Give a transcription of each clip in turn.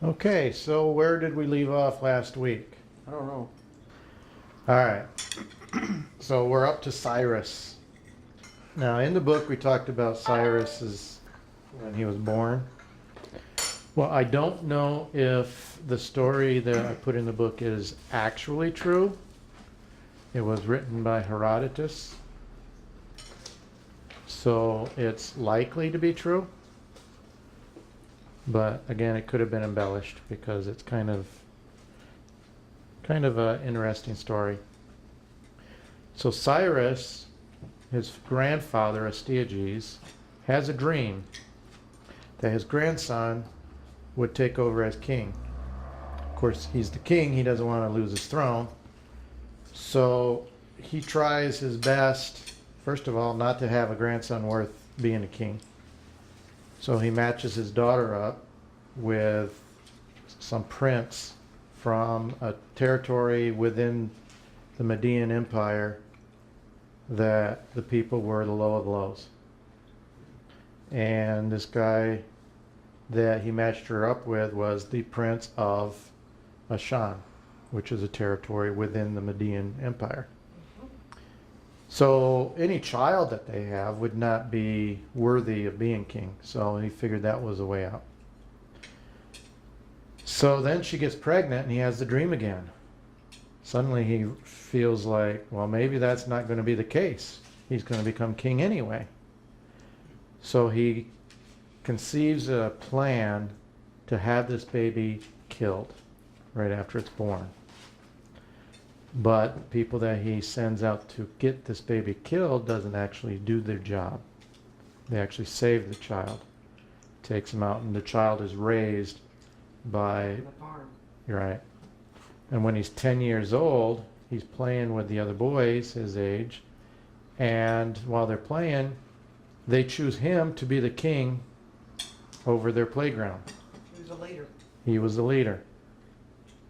Okay, so where did we leave off last week? I don't know. All right. So we're up to Cyrus. Now, in the book, we talked about Cyrus when he was born. Well, I don't know if the story that I put in the book is actually true. It was written by Herodotus. So it's likely to be true. But again, it could have been embellished because it's kind of an interesting story. So Cyrus, his grandfather Astyages, has a dream that his grandson would take over as king. Of course, he's the king. He doesn't want to lose his throne. So he tries his best, first of all, not to have a grandson worth being a king. So he matches his daughter up with some prince from a territory within the Median Empire that the people were the low of lows. And this guy that he matched her up with was the prince of Ashan, which is a territory within the Median Empire. So any child that they have would not be worthy of being king. So he figured that was a way out. So then she gets pregnant and he has the dream again. Suddenly he feels like, well, maybe that's not going to be the case. He's going to become king anyway. So he conceives a plan to have this baby killed right after it's born. But people that he sends out to get this baby killed doesn't actually do their job. They actually save the child. Takes him out, and the child is raised by The farm. You're right. And when he's 10 years old, he's playing with the other boys his age, and while they're playing, they choose him to be the king over their playground. He was a leader. He was the leader.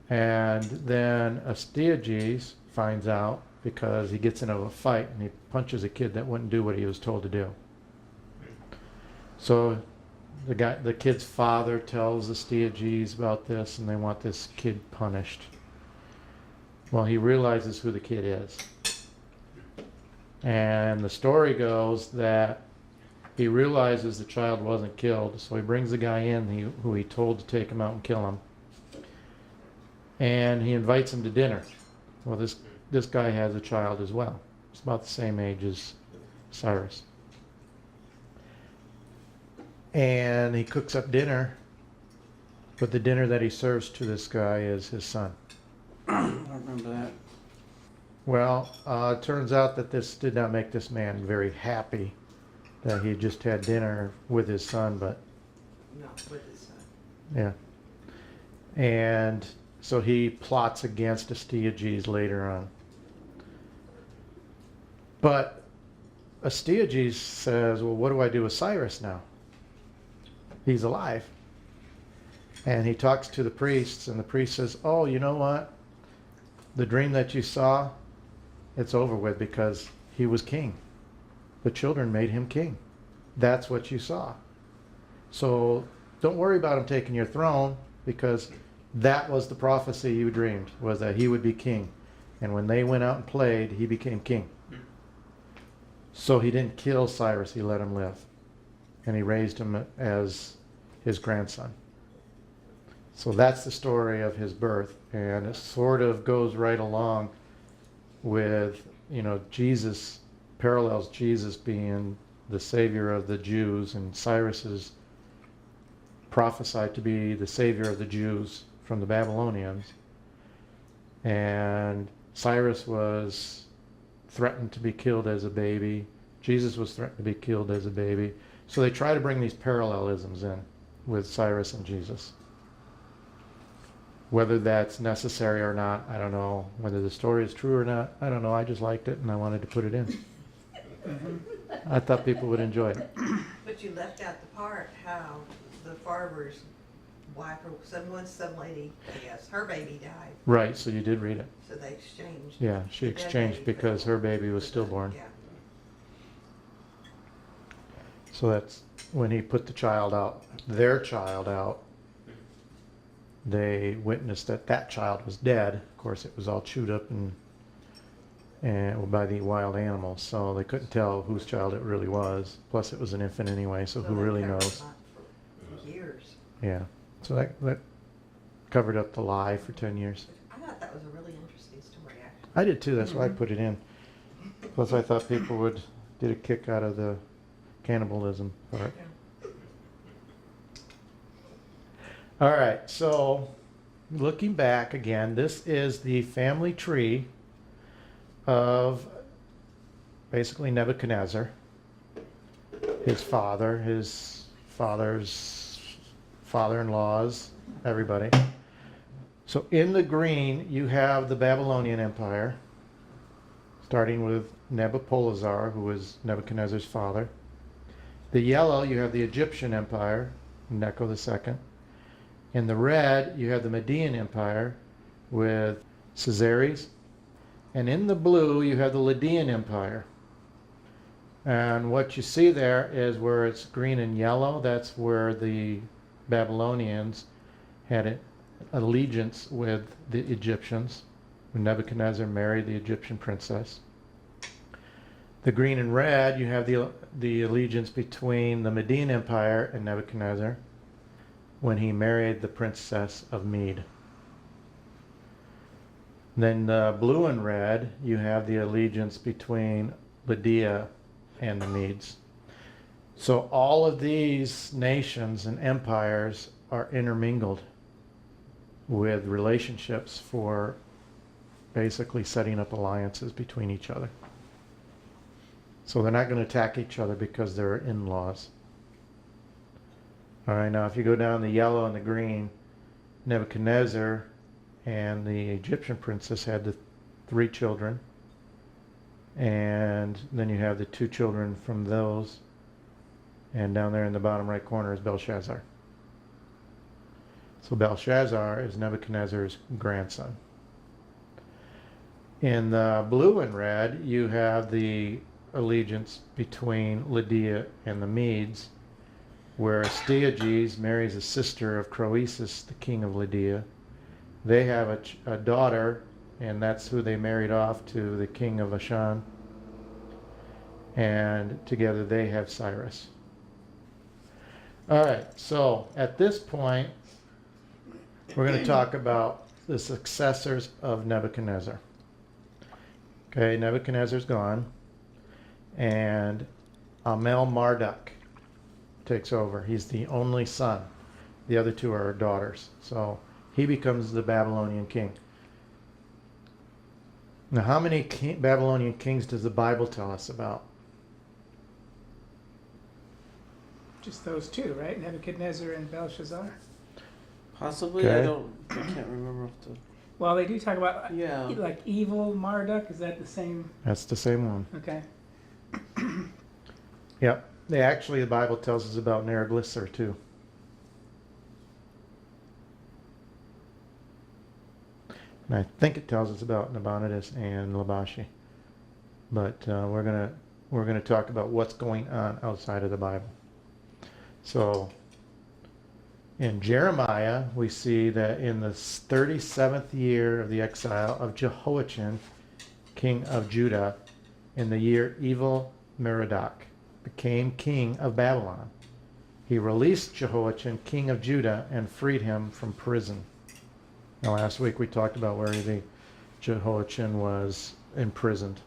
And then Astyages finds out because he gets into a fight and he punches a kid that wouldn't do what he was told to do. So the kid's father tells Astyages about this and they want this kid punished. Well, he realizes who the kid is. And the story goes that he realizes the child wasn't killed, so he brings the guy in who he told to take him out and kill him. And he invites him to dinner. Well, this guy has a child as well. It's about the same age as Cyrus. And he cooks up dinner, but the dinner that he serves to this guy is his son. I don't remember that. Well, it turns out that this did not make this man very happy that he just had dinner with his son, but No, with his son. yeah. And so he plots against Astyages later on. But Astyages says, well, what do I do with Cyrus now? He's alive. And he talks to the priests, and the priest says, oh, you know what? The dream that you saw, it's over with because he was king. The children made him king. That's what you saw. So don't worry about him taking your throne, because that was the prophecy you dreamed, was that he would be king. And when they went out and played, he became king. So he didn't kill Cyrus, he let him live. And he raised him as his grandson. So that's the story of his birth. And it sort of goes right along with, Jesus, parallels Jesus being the savior of the Jews, and Cyrus is prophesied to be the savior of the Jews from the Babylonians. And Cyrus was threatened to be killed as a baby. Jesus was threatened to be killed as a baby. So they try to bring these parallelisms in with Cyrus and Jesus. Whether that's necessary or not, I don't know. Whether the story is true or not, I don't know. I just liked it and I wanted to put it in. I thought people would enjoy it. But you left out the part how the farmer's wife, or some lady, I guess, her baby died. Right, so you did read it. So they exchanged. Yeah, she their exchanged baby because for- her baby was stillborn. Yeah. So that's when he put the child out, their child out, they witnessed that that child was dead. Of course, it was all chewed up and by the wild animals, so they couldn't tell whose child it really was. Plus, it was an infant anyway, so who they really covered knows? it up for years. Yeah. So that covered up the lie for 10 years. I thought that was a really interesting story, actually. I did too. That's why I put it in. Plus, I thought people would get a kick out of the cannibalism part. Yeah. All right. So, looking back again, this is the family tree of basically Nebuchadnezzar, his father, his father's father-in-laws, everybody. So in the green, you have the Babylonian Empire, starting with Nebuchadnezzar, who was Nebuchadnezzar's father. The yellow, you have the Egyptian Empire, Necho II. In the red, you have the Median Empire with Cyrus. And in the blue, you have the Lydian Empire. And what you see there is where it's green and yellow, that's where the Babylonians had an allegiance with the Egyptians, when Nebuchadnezzar married the Egyptian princess. The green and red, you have the allegiance between the Median Empire and Nebuchadnezzar when he married the princess of Mede. Then the blue and red, you have the allegiance between Lydia and the Medes. So all of these nations and empires are intermingled with relationships for basically setting up alliances between each other. So they're not going to attack each other because they're in-laws. All right, now if you go down the yellow and the green, Nebuchadnezzar and the Egyptian princess had the 3 children. And then you have the 2 children from those. And down there in the bottom right corner is Belshazzar. So Belshazzar is Nebuchadnezzar's grandson. In the blue and red, you have the allegiance between Lydia and the Medes, where Astyages marries a sister of Croesus, the king of Lydia. They have a daughter, and that's who they married off to the king of Ashan. And together they have Cyrus. All right, so at this point, we're going to talk about the successors of Nebuchadnezzar. Okay, Nebuchadnezzar's gone, and Amel-Marduk takes over. He's the only son. The other 2 are daughters. So he becomes the Babylonian king. Now, how many Babylonian kings does the Bible tell us about? Just those 2, right? Nebuchadnezzar and Belshazzar. Possibly, Okay. I can't remember off the. Well, they do talk about Yeah. like evil Marduk. Is that the same? That's the same one. Okay. Yep. The Bible tells us about Neriglissar too. And I think it tells us about Nabonidus and Labashi. But we're gonna talk about what's going on outside of the Bible. So in Jeremiah, we see that in the 37th year of the exile of Jehoiachin, king of Judah, in the year Evil-Merodach became king of Babylon, he released Jehoiachin, king of Judah, and freed him from prison. Now, last week we talked about where Jehoiachin was imprisoned.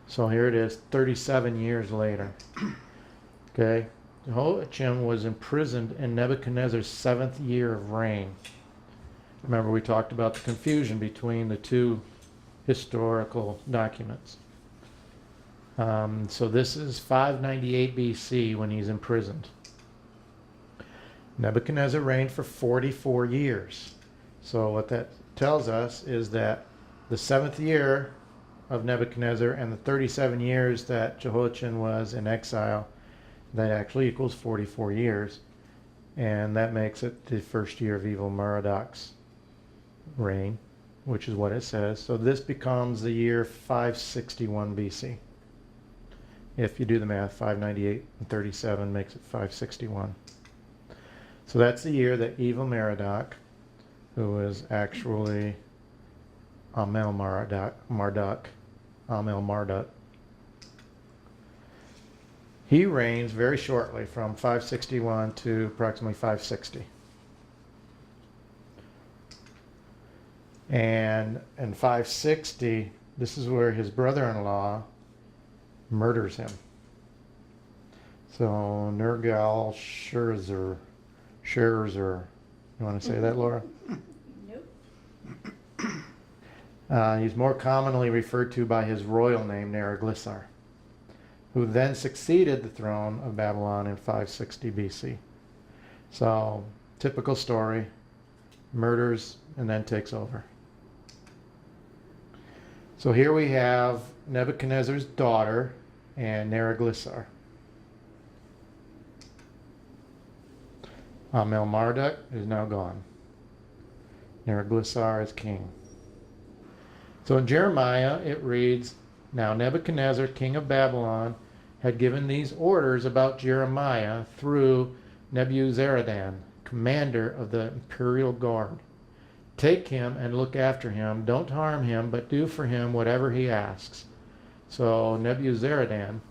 So here it is, 37 years later. Okay, Jehoiachin was imprisoned in Nebuchadnezzar's 7th year of reign. Remember, we talked about the confusion between the 2 historical documents. So this is 598 BC when he's imprisoned. Nebuchadnezzar reigned for 44 years. So what that tells us is that the 7th year of Nebuchadnezzar and the 37 years that Jehoiachin was in exile, that actually equals 44 years. And that makes it the first year of Evil-Merodach's reign, which is what it says. So this becomes the year 561 BC. If you do the math, 598 and 37 makes it 561. So that's the year that Evil-Merodach who is actually Amel Marduk. Amel Marduk. He reigns very shortly, from 561 to approximately 560. And in 560, this is where his brother-in-law murders him. So Nergal-Sharezer. You want to say that, Laura? Nope. He's more commonly referred to by his royal name, Neriglissar, who then succeeded the throne of Babylon in 560 BC. So, typical story, murders and then takes over. So here we have Nebuchadnezzar's daughter and Neriglissar. Amel Marduk is now gone. Neriglissar is king. So in Jeremiah it reads, "Now Nebuchadnezzar, king of Babylon, had given these orders about Jeremiah through Nebuzaradan, commander of the imperial guard. Take him and look after him. Don't harm him, but do for him whatever he asks." So Nebuzaradan,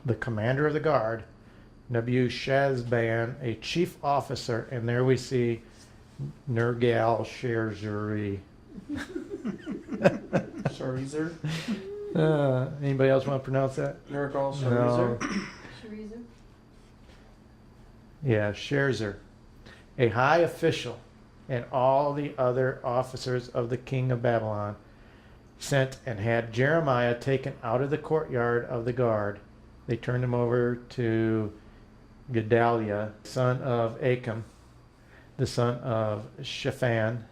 the commander of the guard, Nebuchadnezzar, a chief officer, and there we see Nergal-Sharezer. Sharizer? Anybody else want to pronounce that? Nergal No. Sharizer? Chorizo? Yeah, Scherzer, a high official, and all the other officers of the king of Babylon sent and had Jeremiah taken out of the courtyard of the guard. They turned him over to Gedaliah, son of Achim, the son of Shaphan,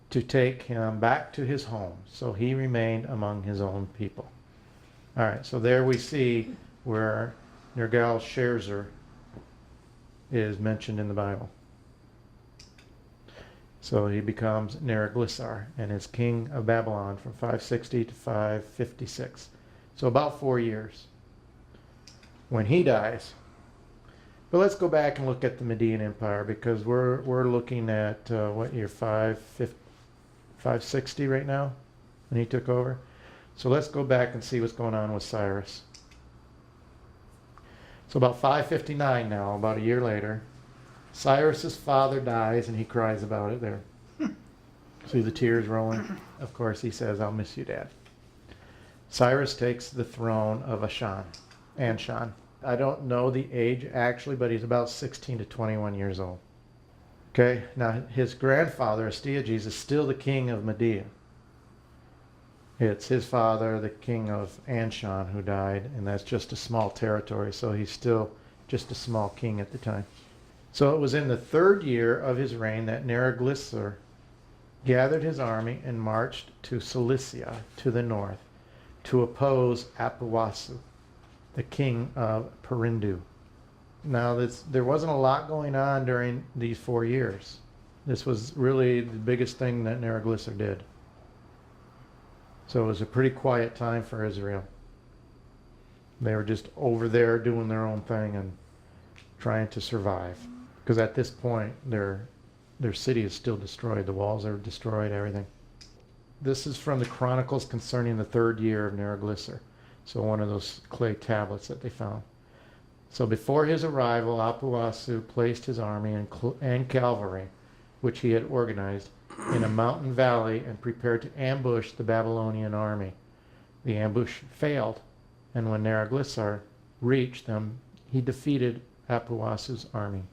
to take him back to his home. So he remained among his own people. All right, so there we see where Nergal-Sharezer is mentioned in the Bible. So he becomes Neriglissar and is king of Babylon from 560 to 556. So about 4 years when he dies. But let's go back and look at the Median Empire, because we're looking at what year, 560 right now when he took over. So let's go back and see what's going on with Cyrus. So about 559 now, about a year later, Cyrus's father dies and he cries about it there. See the tears rolling? Of course he says, "I'll miss you, Dad." Cyrus takes the throne of Anshan. I don't know the age actually, but he's about 16 to 21 years old. Okay, now his grandfather, Astyages, is still the king of Media. It's his father, the king of Anshan, who died, and that's just a small territory, so he's still just a small king at the time. So it was in the 3rd year of his reign that Neriglissar gathered his army and marched to Cilicia to the north to oppose Apuasu, the king of Perindu. Now there wasn't a lot going on during these 4 years. This was really the biggest thing that Neriglissar did. So it was a pretty quiet time for Israel. They were just over there doing their own thing and trying to survive. Because at this point, their city is still destroyed. The walls are destroyed, everything. This is from the Chronicles concerning the 3rd year of Neriglissar. So one of those clay tablets that they found. So before his arrival, Apuasu placed his army and cavalry, which he had organized, in a mountain valley and prepared to ambush the Babylonian army. The ambush failed, and when Neriglissar reached them, he defeated Apuasu's army.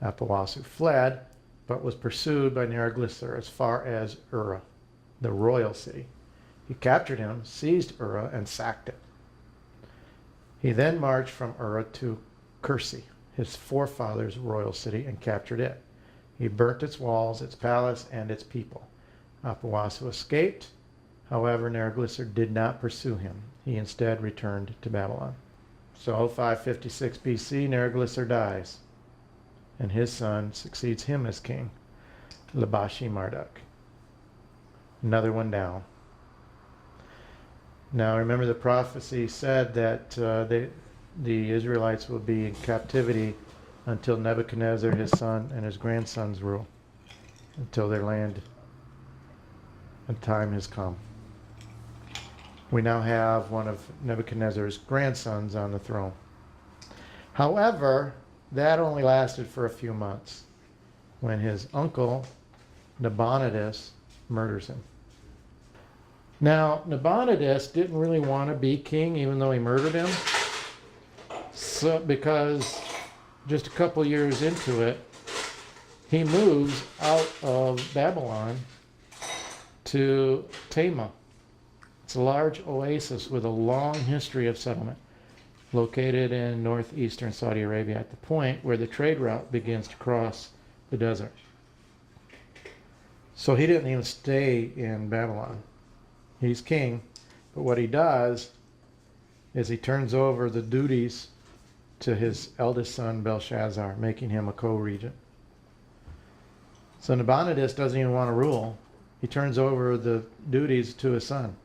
Apuasu fled, but was pursued by Neriglissar as far as Ura, the royal city. He captured him, seized Ura, and sacked it. He then marched from Ura to Kursi, his forefather's royal city, and captured it. He burnt its walls, its palace, and its people. Apuasu escaped. However, Neriglissar did not pursue him. He instead returned to Babylon. So 556 BC, Neriglissar dies, and his son succeeds him as king, Labashi Marduk. Another one down. Now remember, the prophecy said that the Israelites will be in captivity until Nebuchadnezzar, his son, and his grandsons rule. until their land and time has come. We now have one of Nebuchadnezzar's grandsons on the throne. However, that only lasted for a few months when his uncle Nabonidus murders him. Now, Nabonidus didn't really want to be king even though he murdered him. So, because just a couple years into it, he moves out of Babylon to Tema. It's a large oasis with a long history of settlement, located in northeastern Saudi Arabia at the point where the trade route begins to cross the desert. So he didn't even stay in Babylon. He's king, but what he does is he turns over the duties to his eldest son Belshazzar, making him a co-regent. So Nabonidus doesn't even want to rule. He turns over the duties to his son,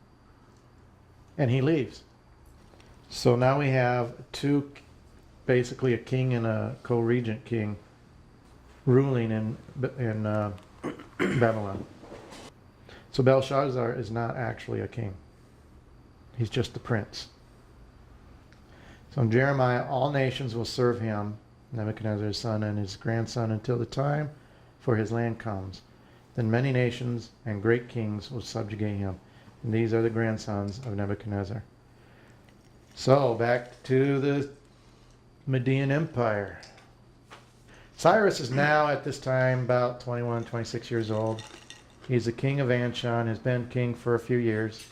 and he leaves. So now we have two, basically a king and a co-regent king, ruling in Babylon. So Belshazzar is not actually a king. He's just the prince. So in Jeremiah, all nations will serve him, Nebuchadnezzar's son and his grandson, until the time for his land comes. Then many nations and great kings will subjugate him. And these are the grandsons of Nebuchadnezzar. So back to the Median Empire. Cyrus is now at this time about 21, 26 years old. He's the king of Anshan, has been king for a few years.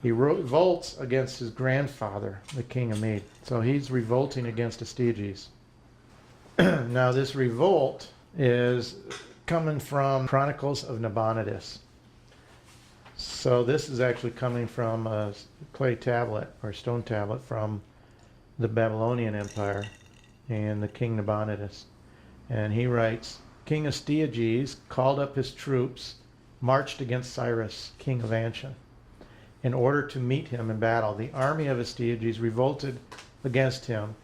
He revolts against his grandfather, the king of Mede. So he's revolting against Astyages. Now this revolt is coming from Chronicles of Nabonidus. So this is actually coming from a clay tablet or stone tablet from the Babylonian Empire and the king Nabonidus. And he writes, King Astyages called up his troops, marched against Cyrus, king of Anshan, in order to meet him in battle. The army of Astyages revolted against him,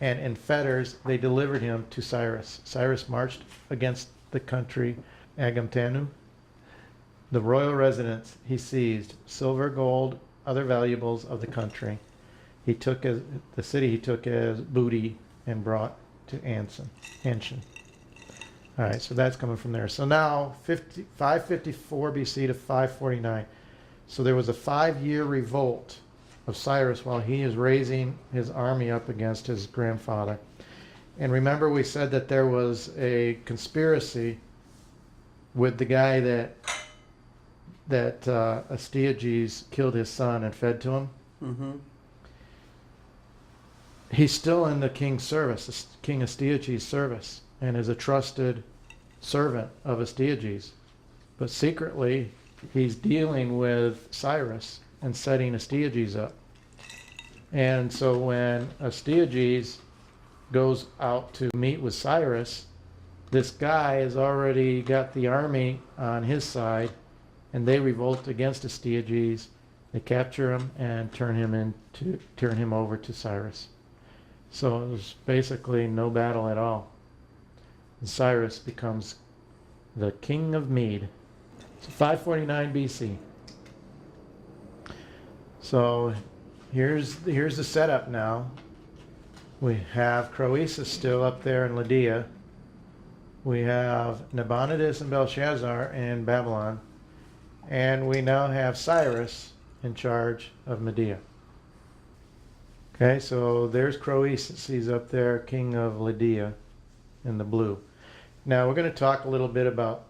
and in fetters they delivered him to Cyrus. Cyrus marched against the country Agamtanu. The royal residence he seized, silver, gold, other valuables of the country. He took as the city he took as booty and brought to Anshan. All right, so that's coming from there. So now 554 BC to 549. So there was a 5-year revolt of Cyrus while he is raising his army up against his grandfather. And remember we said that there was a conspiracy with the guy that Astyages killed his son and fed to him. Mm-hmm. He's still in the king's service, King Astyages' service, and is a trusted servant of Astyages. But secretly, he's dealing with Cyrus and setting Astyages up. And so when Astyages goes out to meet with Cyrus, this guy has already got the army on his side, and they revolt against Astyages. They capture him and turn him over to Cyrus. So it was basically no battle at all. And Cyrus becomes the king of Mede. So 549 BC. So here's the setup now. We have Croesus still up there in Lydia. We have Nabonidus and Belshazzar in Babylon. And we now have Cyrus in charge of Media. Okay, so there's Croesus. He's up there, king of Lydia in the blue. Now we're going to talk a little bit about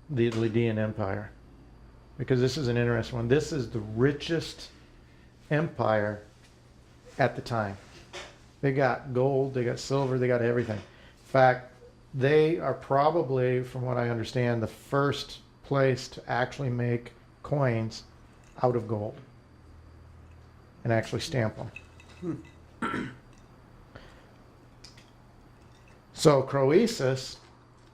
the Lydian Empire, because this is an interesting one. This is the richest empire at the time. They got gold, they got silver, they got everything. In fact, they are probably, from what I understand, the first place to actually make coins out of gold and actually stamp them. So Croesus,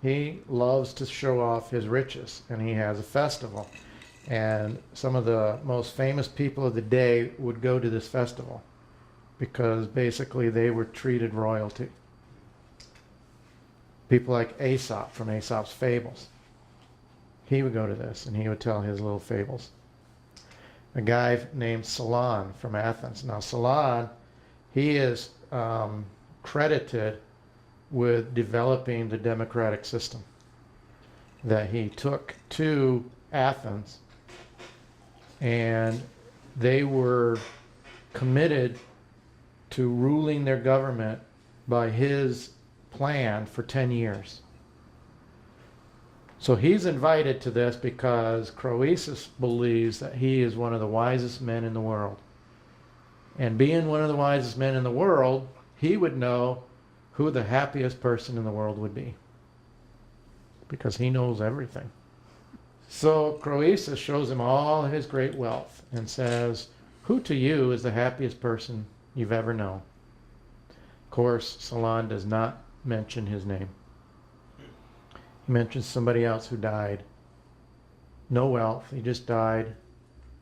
he loves to show off his riches, and he has a festival. And some of the most famous people of the day would go to this festival because basically they were treated royalty. People like Aesop from Aesop's Fables. he would go to this and he would tell his little fables. A guy named Solon from Athens. Now Solon, he is credited with developing the democratic system that he took to Athens, and they were committed to ruling their government by his plan for 10 years. So he's invited to this because Croesus believes that he is one of the wisest men in the world. And being one of the wisest men in the world, he would know who the happiest person in the world would be, because he knows everything. So Croesus shows him all his great wealth and says, who to you is the happiest person you've ever known? Of course, Solon does not mention his name. He mentions somebody else who died. No wealth, he just died.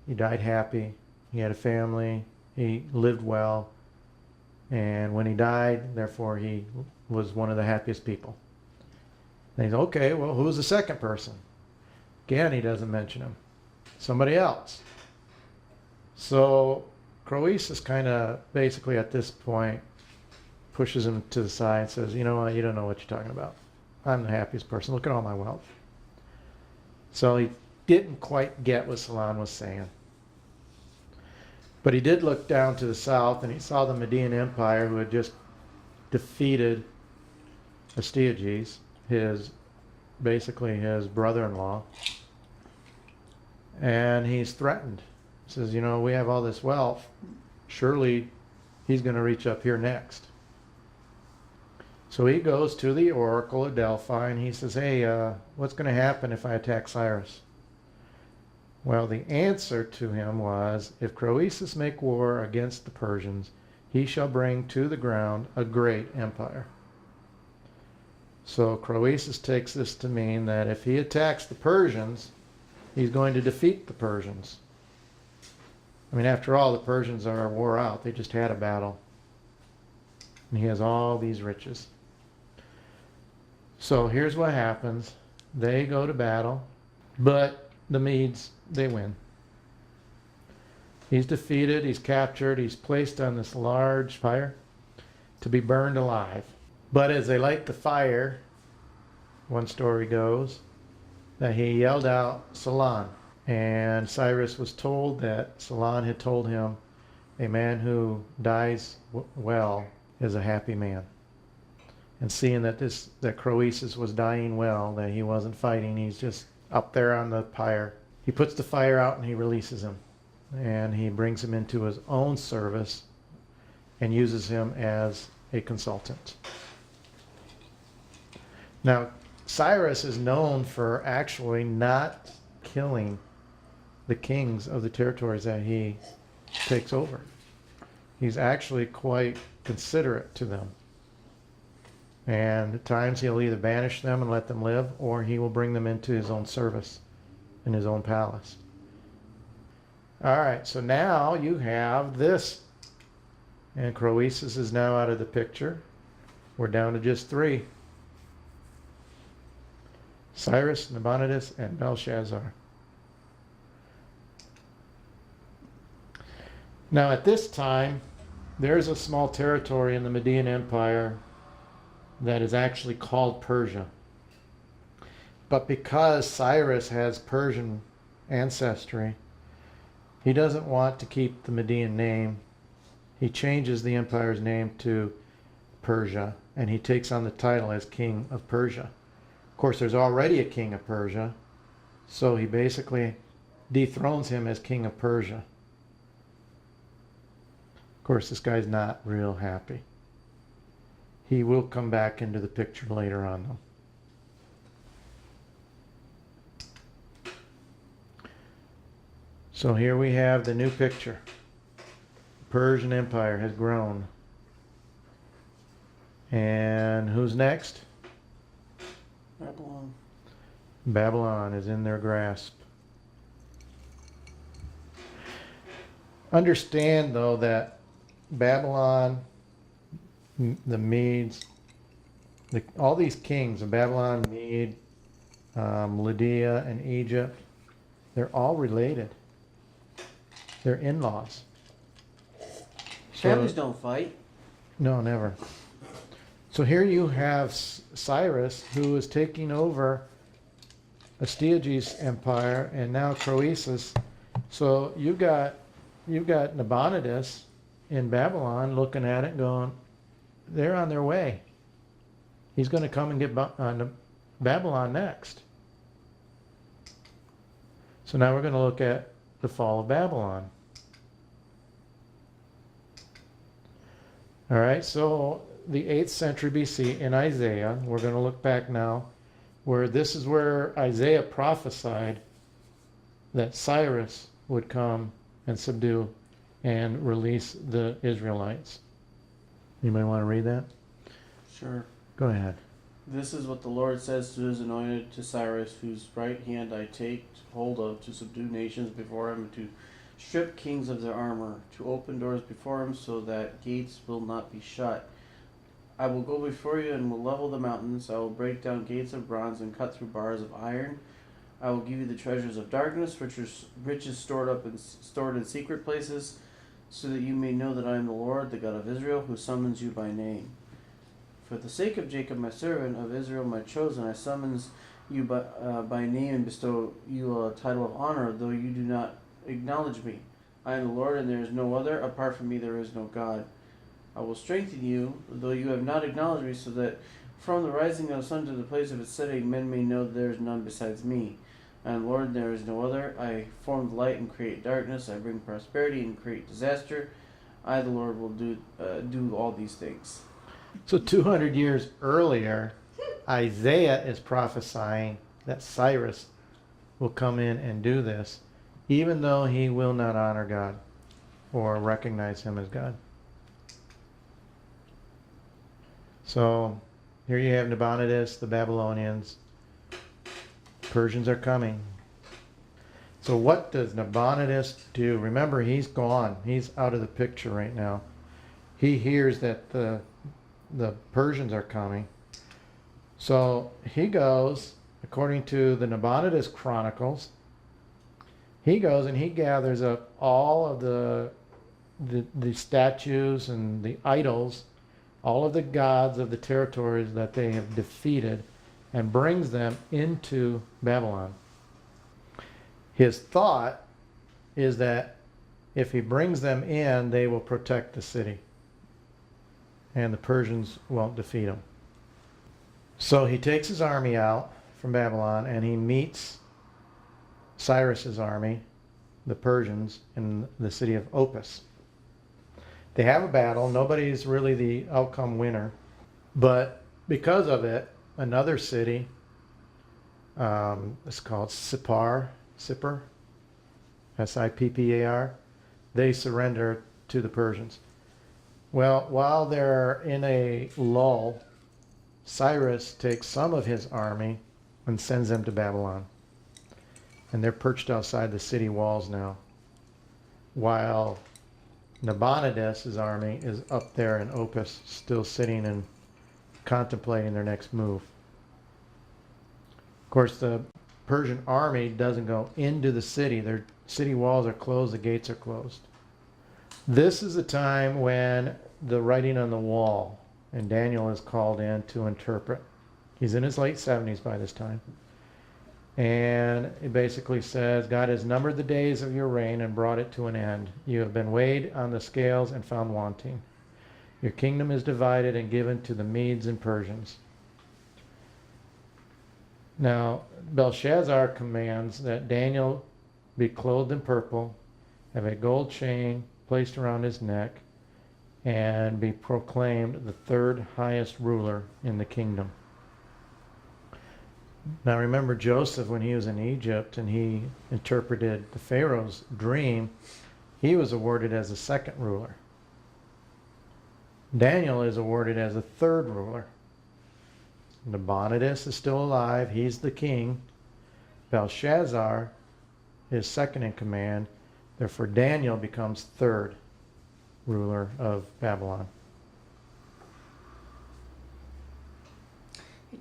He died happy. He had a family. He lived well. And when he died, therefore, he was one of the happiest people. And he's, okay, well, who's the second person? Again, he doesn't mention him. Somebody else. So Croesus kind of basically at this point pushes him to the side and says, you know what, you don't know what you're talking about. I'm the happiest person. Look at all my wealth. So he didn't quite get what Solon was saying. But he did look down to the south and he saw the Median Empire, who had just defeated Astyages, basically his brother-in-law. And he's threatened. He says, you know, we have all this wealth. Surely he's going to reach up here next. So he goes to the oracle of Delphi and he says, hey, what's going to happen if I attack Cyrus? Well, the answer to him was, if Croesus make war against the Persians, he shall bring to the ground a great empire. So Croesus takes this to mean that if he attacks the Persians, he's going to defeat the Persians. I mean, after all, the Persians are wore out. They just had a battle. And he has all these riches. So here's what happens. They go to battle, but the Medes, they win. He's defeated, he's captured, he's placed on this large fire to be burned alive. But as they light the fire, one story goes that he yelled out, Solon. And Cyrus was told that Solon had told him, a man who dies well is a happy man. And seeing that Croesus was dying well, that he wasn't fighting, he's just up there on the pyre. He puts the fire out and he releases him. And he brings him into his own service and uses him as a consultant. Now, Cyrus is known for actually not killing the kings of the territories that he takes over. He's actually quite considerate to them. And at times he'll either banish them and let them live, or he will bring them into his own service in his own palace. All right, so now you have this. And Croesus is now out of the picture. We're down to just three. Cyrus, Nabonidus, and Belshazzar. Now at this time, there's a small territory in the Median Empire that is actually called Persia. But because Cyrus has Persian ancestry, he doesn't want to keep the Median name. He changes the empire's name to Persia, and he takes on the title as King of Persia. Of course, there's already a king of Persia, so he basically dethrones him as King of Persia. Of course, this guy's not real happy. He will come back into the picture later on, though. So here we have the new picture. The Persian Empire has grown. And who's next? Babylon. Babylon is in their grasp. Understand, though, that Babylon, the Medes, all these kings of Babylon, Mede, Lydia and Egypt. They're all related. They're in-laws. Families don't fight. No, never. So here you have Cyrus, who is taking over Astyages' empire, and now Croesus. So you've got Nabonidus in Babylon looking at it, going, they're on their way. He's going to come and get Babylon next. So now we're going to look at the fall of Babylon. All right, so the 8th century BC in Isaiah, we're going to look back now, where this is where Isaiah prophesied that Cyrus would come and subdue and release the Israelites. Anybody want to read that? Sure. Go ahead. This is what the Lord says to his anointed, to Cyrus, whose right hand I take hold of, to subdue nations before him, and to strip kings of their armor, to open doors before him so that gates will not be shut. I will go before you and will level the mountains. I will break down gates of bronze and cut through bars of iron. I will give you the treasures of darkness, riches stored in secret places, so that you may know that I am the Lord, the God of Israel, who summons you by name. For the sake of Jacob my servant, of Israel my chosen, I summons you by name and bestow you a title of honor, though you do not acknowledge me. I am the Lord, and there is no other. Apart from me there is no God. I will strengthen you, though you have not acknowledged me, so that from the rising of the sun to the place of its setting, men may know that there is none besides me. I am Lord, and there is no other. I form the light and create darkness. I bring prosperity and create disaster. I, the Lord, will do all these things. So 200 years earlier, Isaiah is prophesying that Cyrus will come in and do this, even though he will not honor God or recognize him as God. So here you have Nabonidus, the Babylonians. Persians are coming. So what does Nabonidus do? Remember, he's gone. He's out of the picture right now. He hears that the Persians are coming. So he goes, according to the Nabonidus Chronicles, he goes and he gathers up all of the statues and the idols, all of the gods of the territories that they have defeated, and brings them into Babylon. His thought is that if he brings them in, they will protect the city, and the Persians won't defeat him. So he takes his army out from Babylon, and he meets Cyrus's army, the Persians, in the city of Opis. They have a battle. Nobody's really the outcome winner. But because of it, another city, it's called Sippar, S-I-P-P-A-R, they surrender to the Persians. Well, while they're in a lull, Cyrus takes some of his army and sends them to Babylon. And they're perched outside the city walls now, while Nabonidus' army is up there in Opis, still sitting and contemplating their next move. Of course, the Persian army doesn't go into the city. Their city walls are closed, the gates are closed. This is the time when the writing on the wall, and Daniel is called in to interpret. He's in his late 70s by this time. And it basically says, God has numbered the days of your reign and brought it to an end. You have been weighed on the scales and found wanting. Your kingdom is divided and given to the Medes and Persians. Now, Belshazzar commands that Daniel be clothed in purple, have a gold chain placed around his neck, and be proclaimed the third highest ruler in the kingdom. Now remember Joseph, when he was in Egypt and he interpreted the Pharaoh's dream, he was awarded as the second ruler. Daniel is awarded as the third ruler. Nabonidus is still alive. He's the king. Belshazzar is second in command. Therefore, Daniel becomes third ruler of Babylon.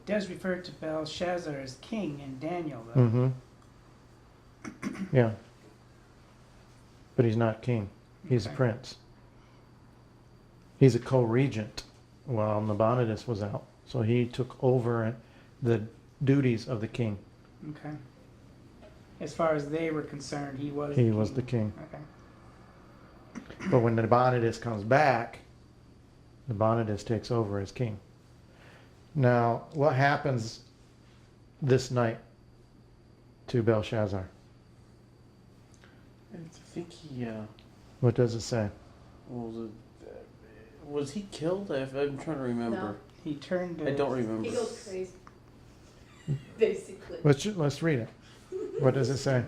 does refer to Belshazzar as king in Daniel, though. Mm-hmm. Yeah. But he's not king. He's a Okay. prince. He's a co-regent while Nabonidus was out. So he took over the duties of the king. Okay. As far as they were concerned, he was. He was the king. Okay. But when Nabonidus comes back, Nabonidus takes over as king. Now, what happens this night to Belshazzar? I think he What does it say? was he killed? I'm trying to remember. No. He turned. I don't remember. He goes crazy. Basically. Let's read it. What does it say?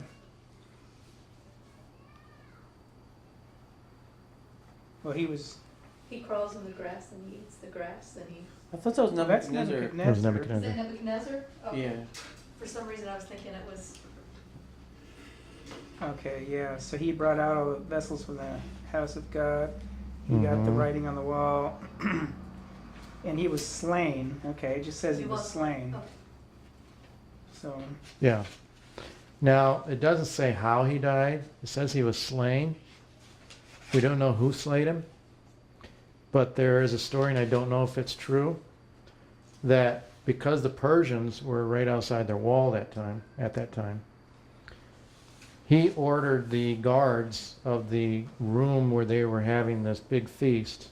Well, he was. He crawls in the grass and he eats the grass and he. I thought that was Well, that's Nebuchadnezzar. It was Is Nebuchadnezzar. that Nebuchadnezzar? Oh, Yeah. For some reason I was thinking it was. Okay, yeah. So he brought out all the vessels from the house of God. He got the Mhm. writing on the wall. And he was slain. Okay, it just says he was slain. Oh, So, Yeah. Now, it doesn't say how he died. It says he was slain. We don't know who slayed him. But there is a story, and I don't know if it's true, that because the Persians were right outside their wall at that time, he ordered the guards of the room where they were having this big feast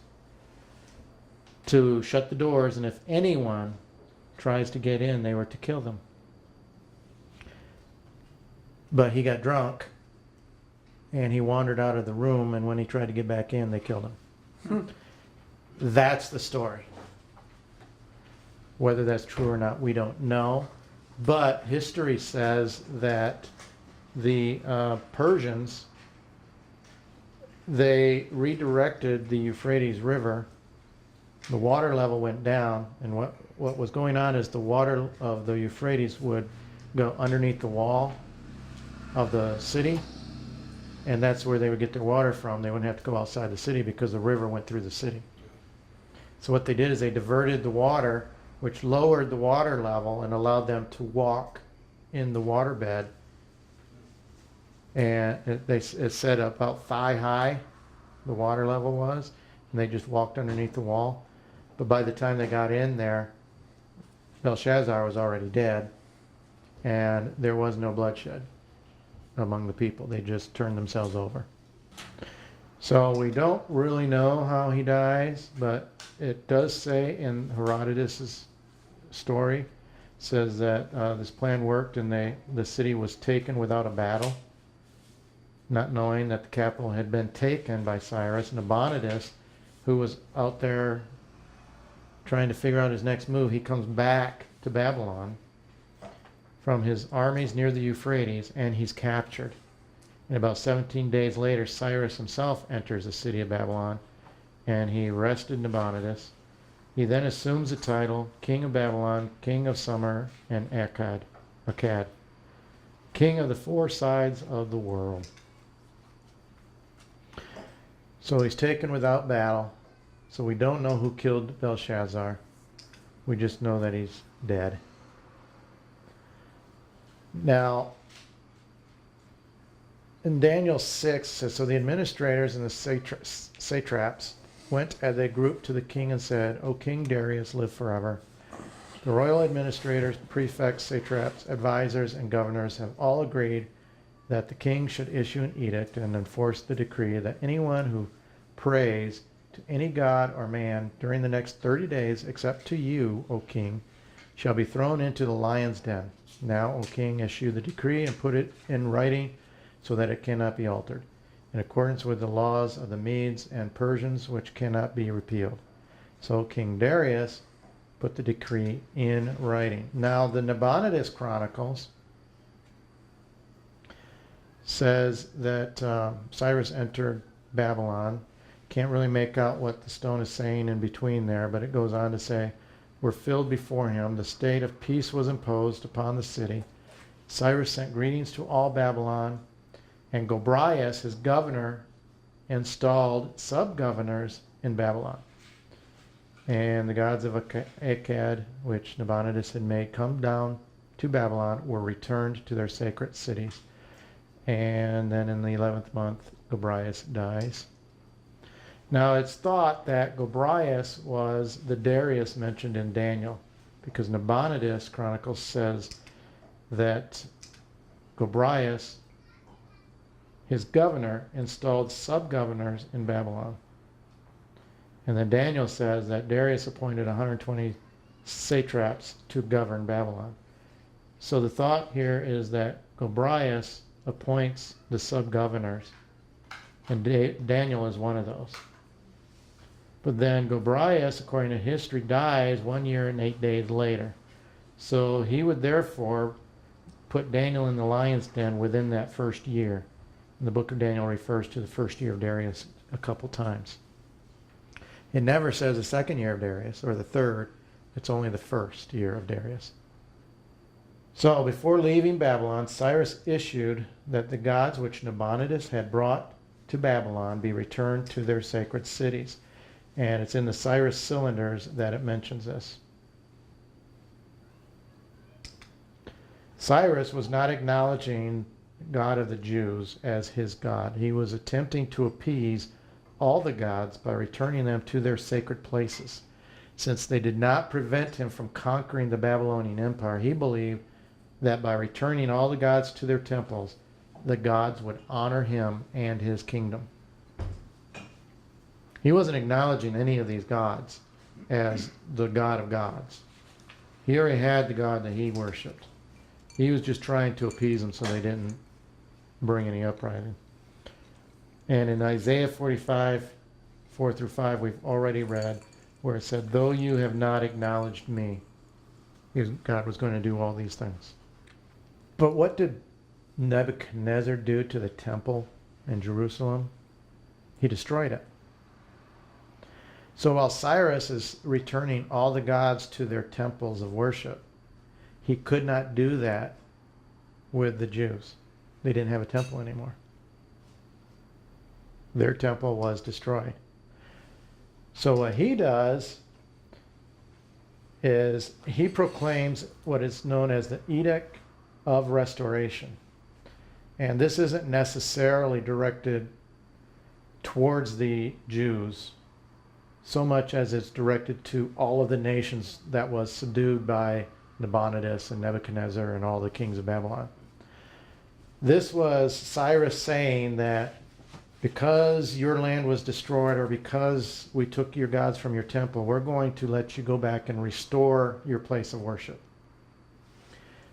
to shut the doors, and if anyone tries to get in, they were to kill them. But he got drunk, and he wandered out of the room, and when he tried to get back in, they killed him. That's the story. Whether that's true or not, we don't know. But history says that the Persians, they redirected the Euphrates River. The water level went down, and what was going on is the water of the Euphrates would go underneath the wall of the city, and that's where they would get their water from. They wouldn't have to go outside the city because the river went through the city. So what they did is they diverted the water, which lowered the water level and allowed them to walk in the waterbed. And it said about thigh high the water level was, and they just walked underneath the wall. But by the time they got in there, Belshazzar was already dead, and there was no bloodshed among the people. They just turned themselves over. So we don't really know how he dies, but it does say in Herodotus' story, says that this plan worked and the city was taken without a battle, not knowing that the capital had been taken by Cyrus. Nabonidus, who was out there trying to figure out his next move, he comes back to Babylon from his armies near the Euphrates, and he's captured. And about 17 days later, Cyrus himself enters the city of Babylon, and he arrested Nabonidus. He then assumes the title King of Babylon, King of Summer, and Akkad, King of the four sides of the world. So he's taken without battle. So we don't know who killed Belshazzar. We just know that he's dead. Now, in Daniel 6, says, so the administrators and the satraps went as a group to the king and said, O King Darius, live forever. The royal administrators, prefects, satraps, advisors, and governors have all agreed that the king should issue an edict and enforce the decree that anyone who prays to any god or man during the next 30 days, except to you, O king, shall be thrown into the lion's den. Now, O king, issue the decree and put it in writing so that it cannot be altered, in accordance with the laws of the Medes and Persians, which cannot be repealed. So King Darius put the decree in writing. Now, the Nabonidus Chronicles says that Cyrus entered Babylon. Can't really make out what the stone is saying in between there, but it goes on to say, were filled before him. The state of peace was imposed upon the city. Cyrus sent greetings to all Babylon, and Gobryas, his governor, installed sub-governors in Babylon. and the gods of Akkad, which Nabonidus had made come down to Babylon, were returned to their sacred cities. And then in the 11th month, Gobrias dies. Now it's thought that Gobrias was the Darius mentioned in Daniel, because Nabonidus Chronicles says that Gobrias, his governor, installed sub-governors in Babylon. And then Daniel says that Darius appointed 120 satraps to govern Babylon. So the thought here is that Gobrias appoints the sub-governors, and Daniel is one of those. But then Gobrias, according to history, dies 1 year and 8 days later. So he would therefore put Daniel in the lion's den within that first year. And the book of Daniel refers to the first year of Darius a couple times. It never says the second year of Darius or the third. It's only the first year of Darius. So before leaving Babylon, Cyrus issued that the gods which Nabonidus had brought to Babylon be returned to their sacred cities. And it's in the Cyrus cylinders that it mentions this. Cyrus was not acknowledging God of the Jews as his God. He was attempting to appease all the gods by returning them to their sacred places. Since they did not prevent him from conquering the Babylonian Empire, he believed that by returning all the gods to their temples, the gods would honor him and his kingdom. He wasn't acknowledging any of these gods as the God of gods. He already had the God that he worshipped. He was just trying to appease them so they didn't bring any uprising. And in Isaiah 45, 4 through 5, we've already read where it said, though you have not acknowledged me, God was going to do all these things. But what did Nebuchadnezzar do to the temple in Jerusalem? He destroyed it. So while Cyrus is returning all the gods to their temples of worship, he could not do that with the Jews. They didn't have a temple anymore. Their temple was destroyed. So what he does is he proclaims what is known as the Edict of Restoration. And this isn't necessarily directed towards the Jews so much as it's directed to all of the nations that was subdued by Nabonidus and Nebuchadnezzar and all the kings of Babylon. This was Cyrus saying that because your land was destroyed or because we took your gods from your temple, we're going to let you go back and restore your place of worship.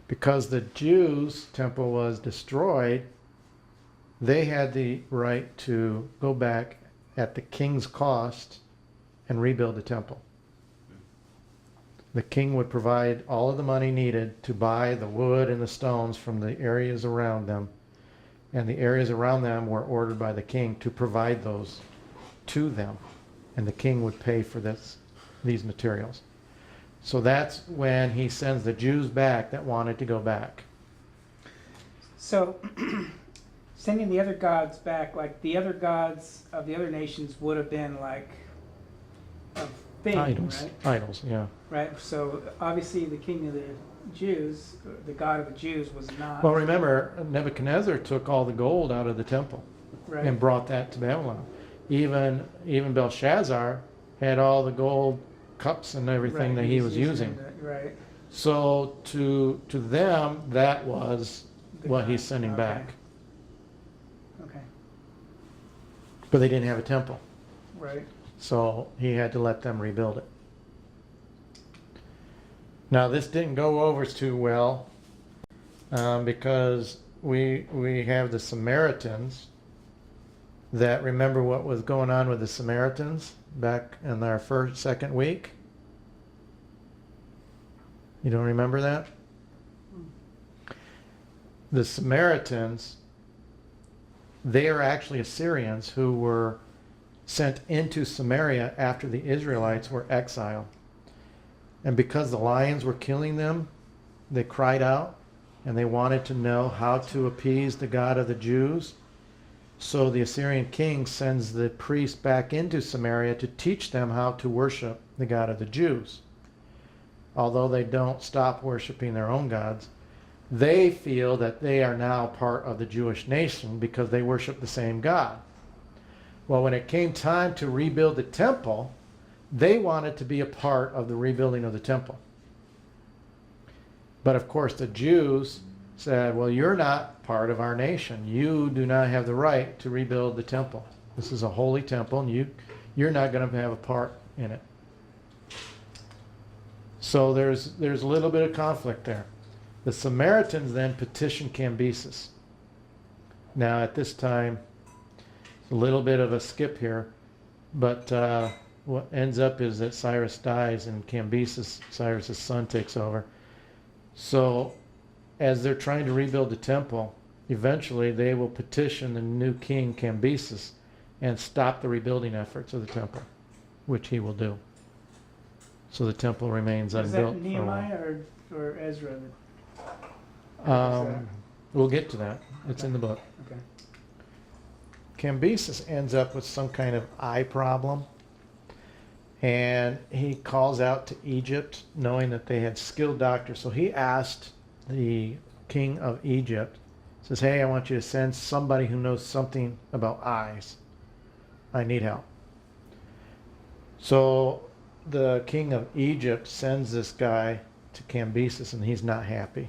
Because the Jews' temple was destroyed, they had the right to go back at the king's cost and rebuild the temple. The king would provide all of the money needed to buy the wood and the stones from the areas around them. And the areas around them were ordered by the king to provide those to them. And the king would pay for these materials. So that's when he sends the Jews back that wanted to go back. So, sending the other gods back, like the other gods of the other nations would have been like a thing, Idols. right? Idols, yeah. Right. So obviously the king of the Jews, the God of the Jews, was not. Well, remember, Nebuchadnezzar took all the gold out of the temple right. and brought that to Babylon. Even Belshazzar had all the gold cups and everything Right, that he was using. Right. So to them, that was what he's sending Okay. back. Okay. But they didn't have a temple. Right. So he had to let them rebuild it. Now this didn't go over too well because we have the Samaritans that remember what was going on with the Samaritans back in our second week. You don't remember that? The Samaritans, they are actually Assyrians who were sent into Samaria after the Israelites were exiled. And because the lions were killing them, they cried out and they wanted to know how to appease the God of the Jews. So the Assyrian king sends the priests back into Samaria to teach them how to worship the God of the Jews. Although they don't stop worshiping their own gods, they feel that they are now part of the Jewish nation because they worship the same God. Well, when it came time to rebuild the temple, they wanted to be a part of the rebuilding of the temple. But of course, the Jews said, well, you're not part of our nation. You do not have the right to rebuild the temple. This is a holy temple, and you're not going to have a part in it. So there's a little bit of conflict there. The Samaritans then petitioned Cambyses. Now at this time, a little bit of a skip here, but what ends up is that Cyrus dies and Cambyses, Cyrus's son, takes over. So as they're trying to rebuild the temple, eventually they will petition the new king Cambyses and stop the rebuilding efforts of the temple, which he will do. So the temple remains Is unbuilt. that Nehemiah or Ezra? We'll get to that. It's in the book. Okay. Cambyses ends up with some kind of eye problem, and he calls out to Egypt, knowing that they had skilled doctors. So he asked the king of Egypt, says, hey, I want you to send somebody who knows something about eyes. I need help. So the king of Egypt sends this guy to Cambyses, and he's not happy.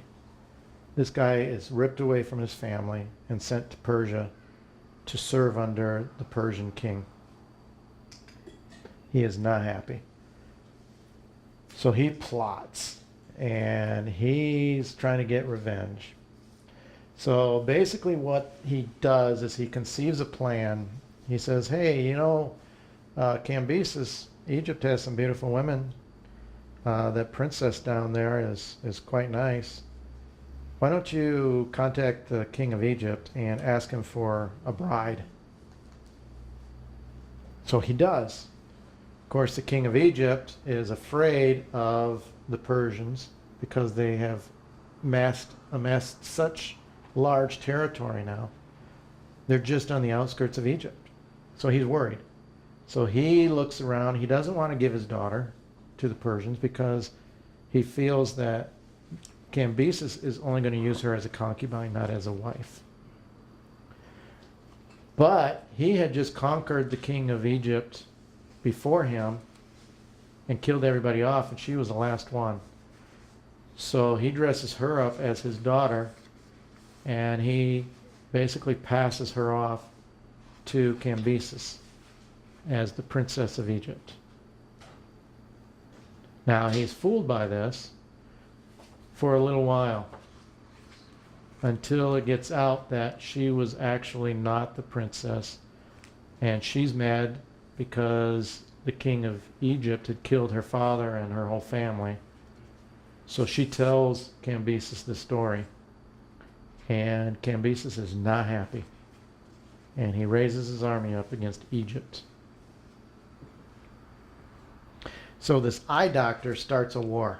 This guy is ripped away from his family and sent to Persia to serve under the Persian king. He is not happy. So he plots, and he's trying to get revenge. So basically what he does is he conceives a plan. He says, hey, you know, Cambyses, Egypt has some beautiful women. That princess down there is quite nice. Why don't you contact the king of Egypt and ask him for a bride? So he does. Of course, the king of Egypt is afraid of the Persians because they have amassed such large territory now. They're just on the outskirts of Egypt. So he's worried. So he looks around. He doesn't want to give his daughter to the Persians because he feels that Cambyses is only going to use her as a concubine, not as a wife. But he had just conquered the king of Egypt before him and killed everybody off, and she was the last one. So he dresses her up as his daughter, and he basically passes her off to Cambyses as the princess of Egypt. Now he's fooled by this for a little while until it gets out that she was actually not the princess, and she's mad because the king of Egypt had killed her father and her whole family. So she tells Cambyses the story, and Cambyses is not happy, and he raises his army up against Egypt. So this eye doctor starts a war.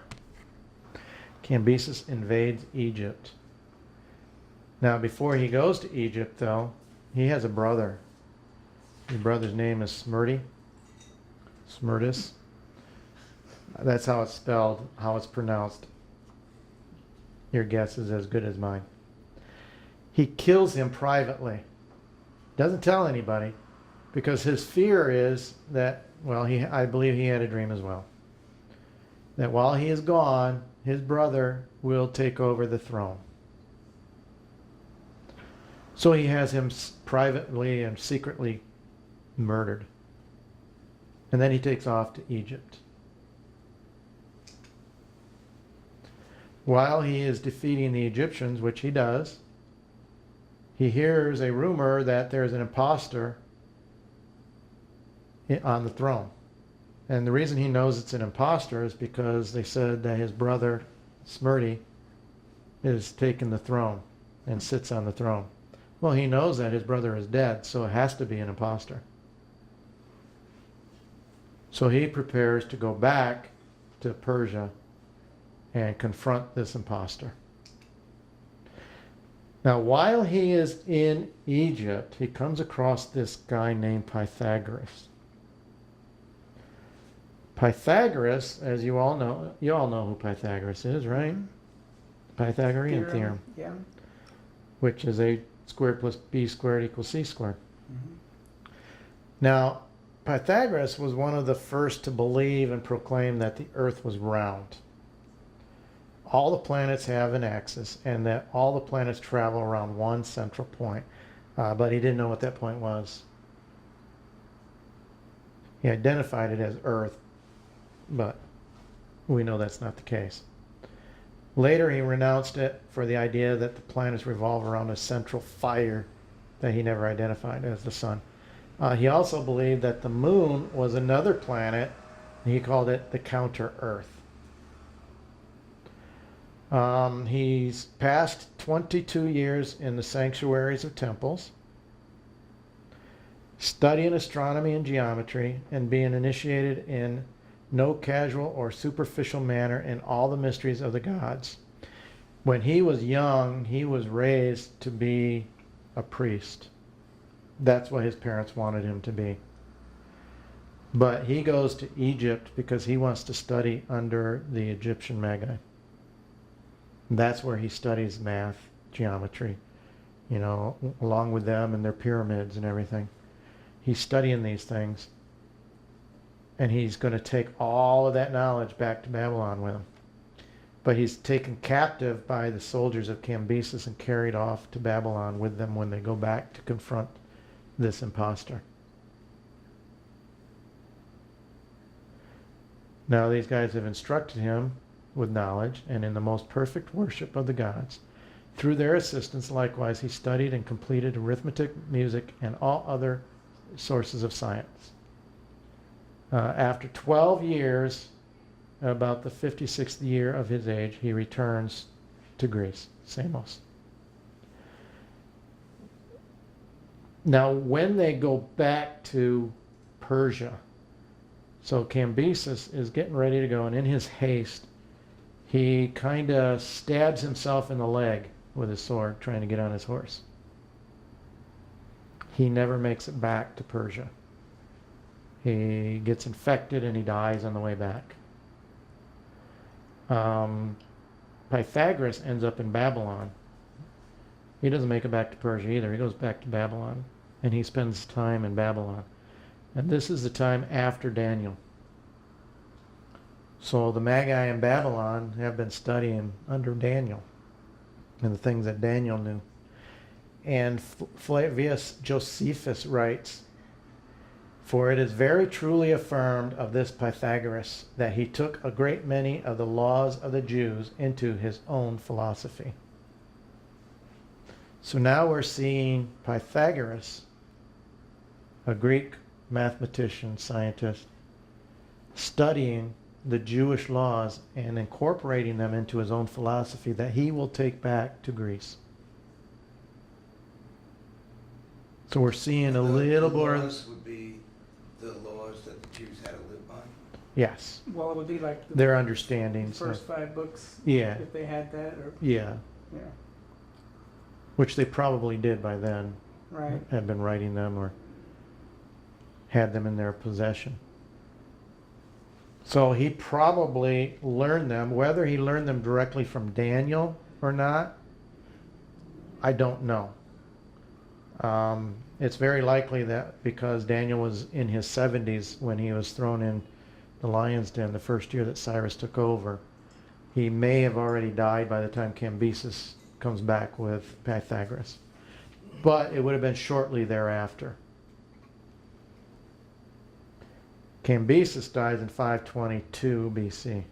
Cambyses invades Egypt. Now, before he goes to Egypt, though, he has a brother. His brother's name is Smerdis. That's how it's spelled, how it's pronounced. Your guess is as good as mine. He kills him privately. Doesn't tell anybody, because his fear is that, well, I believe he had a dream as well, that while he is gone, his brother will take over the throne. So he has him privately and secretly murdered. And then he takes off to Egypt. While he is defeating the Egyptians, which he does, he hears a rumor that there's an imposter on the throne. And the reason he knows it's an imposter is because they said that his brother, Smerdis, is taking the throne and sits on the throne. Well, he knows that his brother is dead, so it has to be an imposter. So he prepares to go back to Persia and confront this imposter. Now, while he is in Egypt, he comes across this guy named Pythagoras. Pythagoras, as you all know who Pythagoras is, right? Pythagorean theorem, Yeah. which is a squared plus b squared equals c squared. Mhm. Now, Pythagoras was one of the first to believe and proclaim that the earth was round. All the planets have an axis, and that all the planets travel around one central point. But he didn't know what that point was. He identified it as Earth, but we know that's not the case. Later, he renounced it for the idea that the planets revolve around a central fire that he never identified as the sun. He also believed that the moon was another planet. He called it the counter-Earth. He's passed 22 years in the sanctuaries of temples, studying astronomy and geometry, and being initiated in no casual or superficial manner in all the mysteries of the gods. When he was young, he was raised to be a priest. That's what his parents wanted him to be. But he goes to Egypt because he wants to study under the Egyptian Magi. That's where he studies math, geometry, along with them and their pyramids and everything. He's studying these things, and he's going to take all of that knowledge back to Babylon with him. But he's taken captive by the soldiers of Cambysis and carried off to Babylon with them when they go back to confront this impostor. Now these guys have instructed him with knowledge and in the most perfect worship of the gods. Through their assistance, likewise, he studied and completed arithmetic, music, and all other sources of science. After 12 years, about the 56th year of his age, he returns to Greece, Samos. Now, when they go back to Persia, so Cambyses is getting ready to go, and in his haste, he kind of stabs himself in the leg with his sword trying to get on his horse. He never makes it back to Persia. He gets infected and he dies on the way back. Pythagoras ends up in Babylon. He doesn't make it back to Persia either. He goes back to Babylon, and he spends time in Babylon. And this is the time after Daniel. So the Magi in Babylon have been studying under Daniel and the things that Daniel knew. And Flavius Josephus writes, "For it is very truly affirmed of this Pythagoras that he took a great many of the laws of the Jews into his own philosophy." So now we're seeing Pythagoras, a Greek mathematician, scientist, studying the Jewish laws and incorporating them into his own philosophy that he will take back to Greece. So we're seeing a little more. Laws would be the laws that the Jews had to live by. Yes, Well, it would be like the their understandings. first 5 books, Yeah, if they had that, or yeah, yeah, which they probably did by then, right. had been writing them or had them in their possession. So he probably learned them. Whether he learned them directly from Daniel or not, I don't know. It's very likely that because Daniel was in his 70s when he was thrown in the lion's den the first year that Cyrus took over, he may have already died by the time Cambyses comes back with Pythagoras. But it would have been shortly thereafter. Cambyses dies in 522 BC.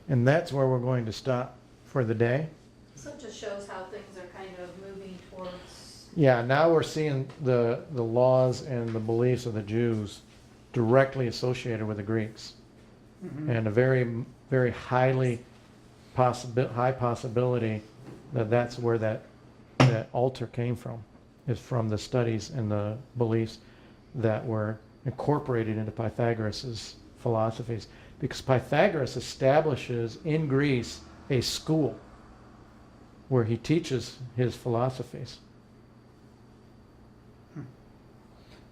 And that's where we're going to stop for the day. So it just shows how things are kind of moving towards, Yeah, now we're seeing the laws and the beliefs of the Jews directly associated with the Greeks. Mhm. And a very, very high possibility that that's where that altar came from, is from the studies and the beliefs that were incorporated into Pythagoras' philosophies. Because Pythagoras establishes in Greece a school where he teaches his philosophies.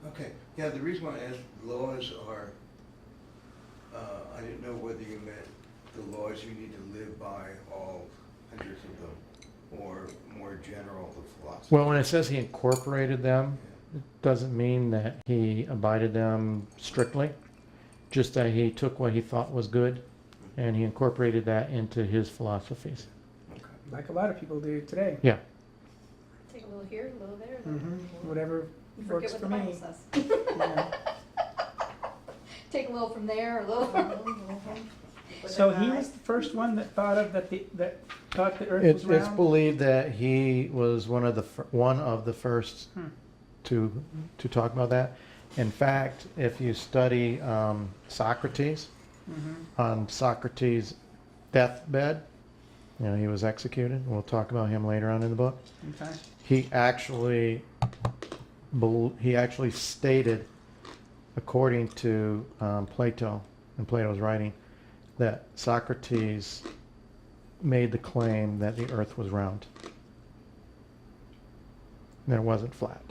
Okay, yeah, the reason why I asked, laws are, I didn't know whether you meant the laws you need to live by, all hundreds of them, or more general, the philosophy. Well, when it says he incorporated them, it doesn't mean that he abided them strictly, just that he took what he thought was good and he incorporated that into his philosophies. Okay. Like a lot of people do today. Yeah. Take a little here, a little there. Whatever You works forget for what the me. Bible says. Yeah. Take a little from there, a little from. So he was the first one that thought of that thought the Earth was It's round. believed that he was one of the first Hmm. to talk about that. In fact, if you study Socrates, on Socrates' deathbed, he was executed. We'll talk about him later on in the book. Okay. He actually stated, according to Plato and Plato's writing, that Socrates made the claim that the Earth was round, that it wasn't flat.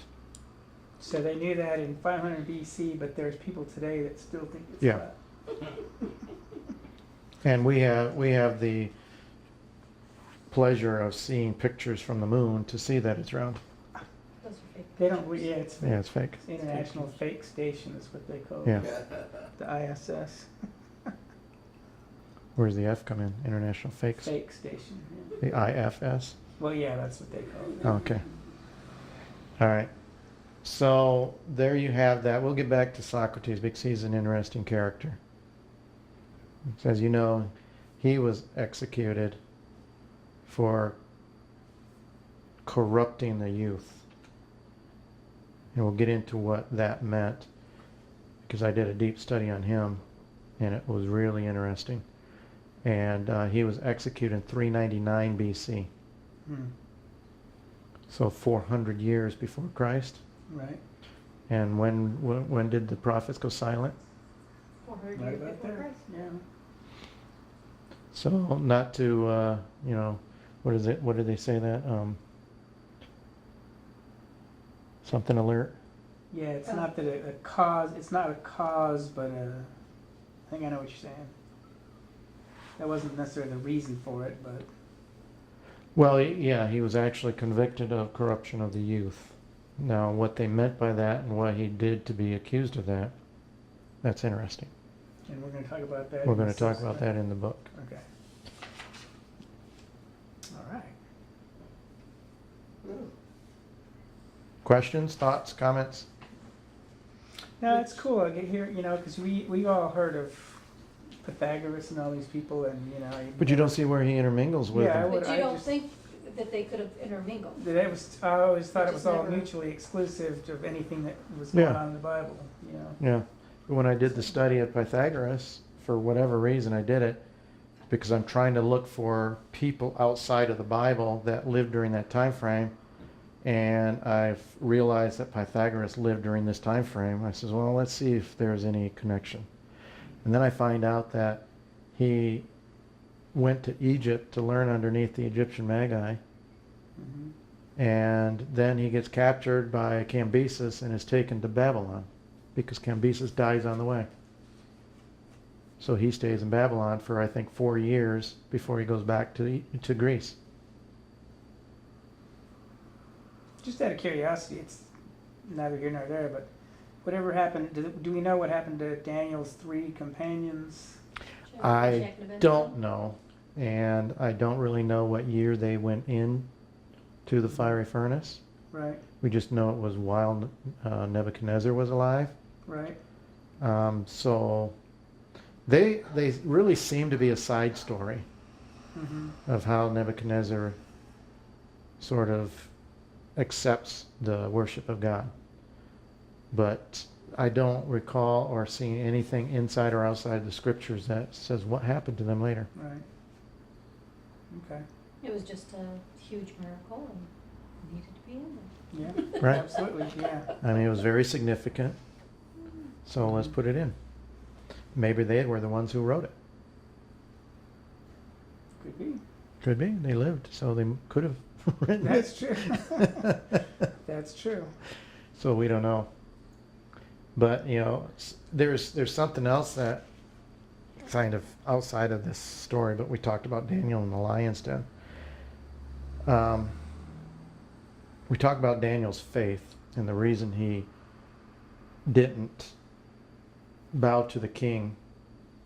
So they knew that in 500 BC, but there's people today that still think it's Yeah. flat. And we have the pleasure of seeing pictures from the moon to see that it's round. Those are fake. They don't. Yeah, it's Yeah, it's fake. It's International Fake Station is what they call Yeah. it. The ISS. Where's the F come in? International Fakes. Fake Station. Yeah. The IFS. Well, yeah, that's what they call it. Okay. All right. So there you have that. We'll get back to Socrates because he's an interesting character. As you know, he was executed for corrupting the youth. And we'll get into what that meant because I did a deep study on him and it was really interesting. And he was executed in 399 BC. Hmm. So 400 years before Christ. Right. And when did the prophets go silent? 400 Right years about before there. Christ. Yeah. So not to what is it? What did they say that? Something alert. Yeah, it's Oh. not that a cause. It's not a cause, but I think I know what you're saying. That wasn't necessarily the reason for it, but Well, yeah, he was actually convicted of corruption of the youth. Now, what they meant by that and what he did to be accused of that, that's interesting. and we're going to talk about that. We're in going the to talk sixth about one. that in the book. Okay. All right. Questions, thoughts, comments? No, it's cool. I get here, because we all heard of Pythagoras and all these people, and But you don't see where he intermingles with Yeah, them. would- But you I don't just- think that they could have intermingled? that it was. I always thought Which it was is all never- mutually exclusive of anything that was going Yeah. on in the Bible. Yeah. When I did the study at Pythagoras, for whatever reason I did it, because I'm trying to look for people outside of the Bible that lived during that time frame, and I've realized that Pythagoras lived during this time frame. I says, well, let's see if there's any connection. And then I find out that he went to Egypt to learn underneath the Egyptian Magi, Hmm. and then he gets captured by Cambysis and is taken to Babylon because Cambysis dies on the way. So he stays in Babylon for, I think, 4 years before he goes back to Greece. Just out of curiosity, it's neither here nor there, but whatever happened, do we know what happened to Daniel's 3 companions? I don't know, and I don't really know what year they went in to the fiery furnace. Right, We just know it was while Nebuchadnezzar was alive. right. So they really seem to be a side story Hmm. of how Nebuchadnezzar sort of accepts the worship of God. But I don't recall or see anything inside or outside the scriptures that says what happened to them later. Right. Okay. It was just a huge miracle and needed to be in there. Yeah. Right. Absolutely. Yeah. I mean, it was very significant. So let's put it in. Maybe they were the ones who wrote it. Could be. Could be. They lived, so they could have written That's it. true. That's true. So we don't know. But, there's something else that kind of outside of this story, but we talked about Daniel in the lion's den. We talk about Daniel's faith and the reason he didn't bow to the king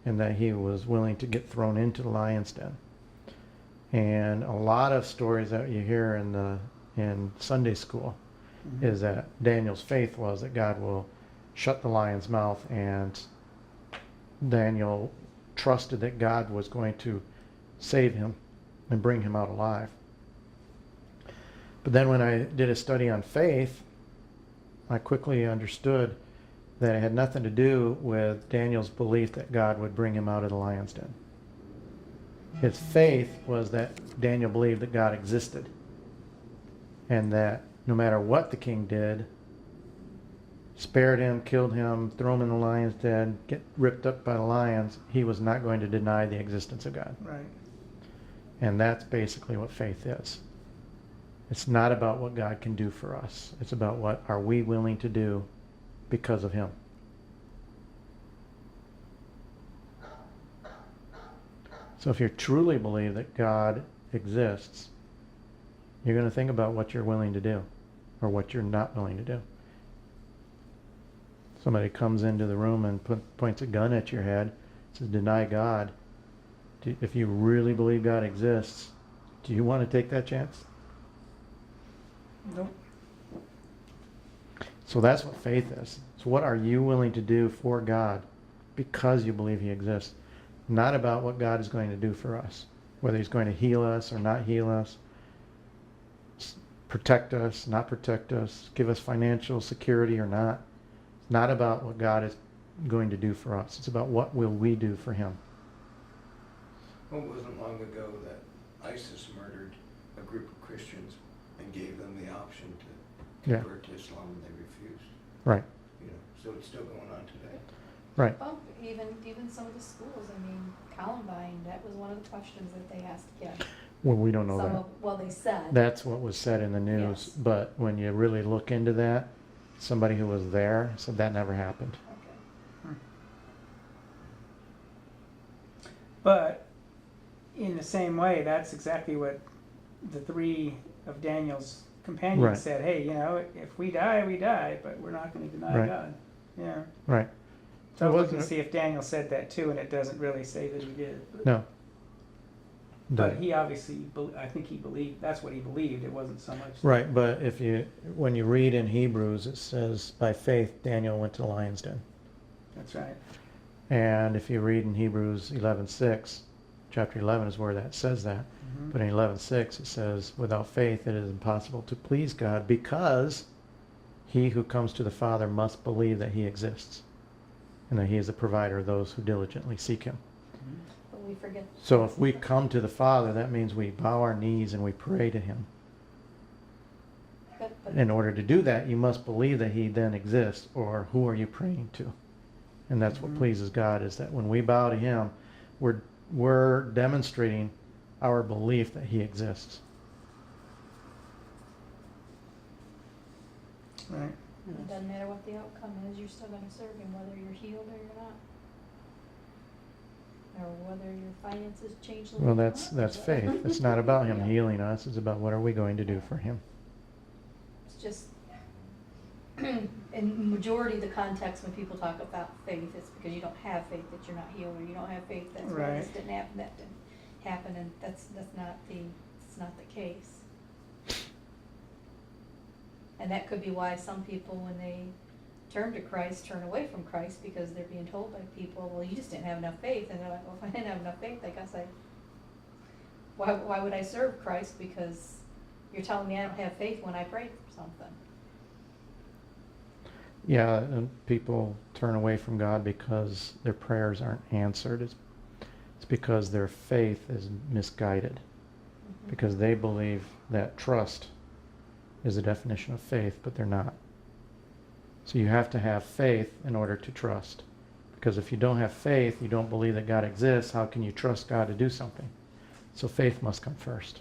and that he was willing to get thrown into the lion's den. And a lot of stories that you hear in Sunday school is that Daniel's faith was that God will shut the lion's mouth, and Daniel trusted that God was going to save him and bring him out alive. But then when I did a study on faith, I quickly understood that it had nothing to do with Daniel's belief that God would bring him out of the lion's den. His faith was that Daniel believed that God existed, and that no matter what the king did, spared him, killed him, threw him in the lion's den, get ripped up by the lions, he was not going to deny the existence of God. Right. And that's basically what faith is. It's not about what God can do for us. It's about what are we willing to do because of him. So if you truly believe that God exists, you're going to think about what you're willing to do or what you're not willing to do. Somebody comes into the room and points a gun at your head, says, deny God. If you really believe God exists, do you want to take that chance? Nope. So that's what faith is. So what are you willing to do for God because you believe he exists? Not about what God is going to do for us, whether he's going to heal us or not heal us, protect us, not protect us, give us financial security or not. It's not about what God is going to do for us. It's about what will we do for him. Well, it wasn't long ago that ISIS murdered a group of Christians and gave them the option to convert to Islam, and they refused. Right. So it's still going on today. Right. Well, even some of the schools, I mean, Columbine, that was one of the questions that they asked kids. Well, we don't know Some that. of, well, they said. That's what was said in the news. Yes. But when you really look into that, somebody who was there said that never happened. Okay. But in the same way, that's exactly what the three of Daniel's companions Right. said. Hey, if we die, we die, but we're not going to deny Right. God. Yeah. Right. So I It was looking to wasn't- see if Daniel said that too, and it doesn't really say that he did. But, No. but he obviously, I think he believed, that's what he believed. It wasn't so much. Right, but when you read in Hebrews, it says, by faith Daniel went to the lion's den. That's right. And if you read in Hebrews 11:6, chapter 11 is where that says that. Mhm. But in 11:6 it says, without faith it is impossible to please God, because he who comes to the Father must believe that he exists, and that he is the provider of those who diligently seek him. But we forget. So if we come to the Father, that means we bow our knees and we pray to him. But In order to do that, you must believe that he then exists, or who are you praying to? And that's what Mhm. pleases God, is that when we bow to him, we're demonstrating our belief that he exists. Right. it doesn't matter what the outcome is, you're still gonna serve him, whether you're healed or you're not. Or whether your finances change the way Well, you that's want. faith. It's not about him Yeah. healing us. It's about what are we going to do for him. It's just, in majority of the context when people talk about faith, it's because you don't have faith that you're not healed, or you don't have faith that Right. this didn't happen, that didn't happen, and that's not the case. And that could be why some people, when they turn to Christ, turn away from Christ, because they're being told by people, well, you just didn't have enough faith, and they're like, well, if I didn't have enough faith, I guess why would I serve Christ, because you're telling me I don't have faith when I pray for something. Yeah, and people turn away from God because their prayers aren't answered. It's because their faith is misguided, because they believe that trust is the definition of faith, but they're not. So you have to have faith in order to trust. Because if you don't have faith, you don't believe that God exists, how can you trust God to do something? So faith must come first.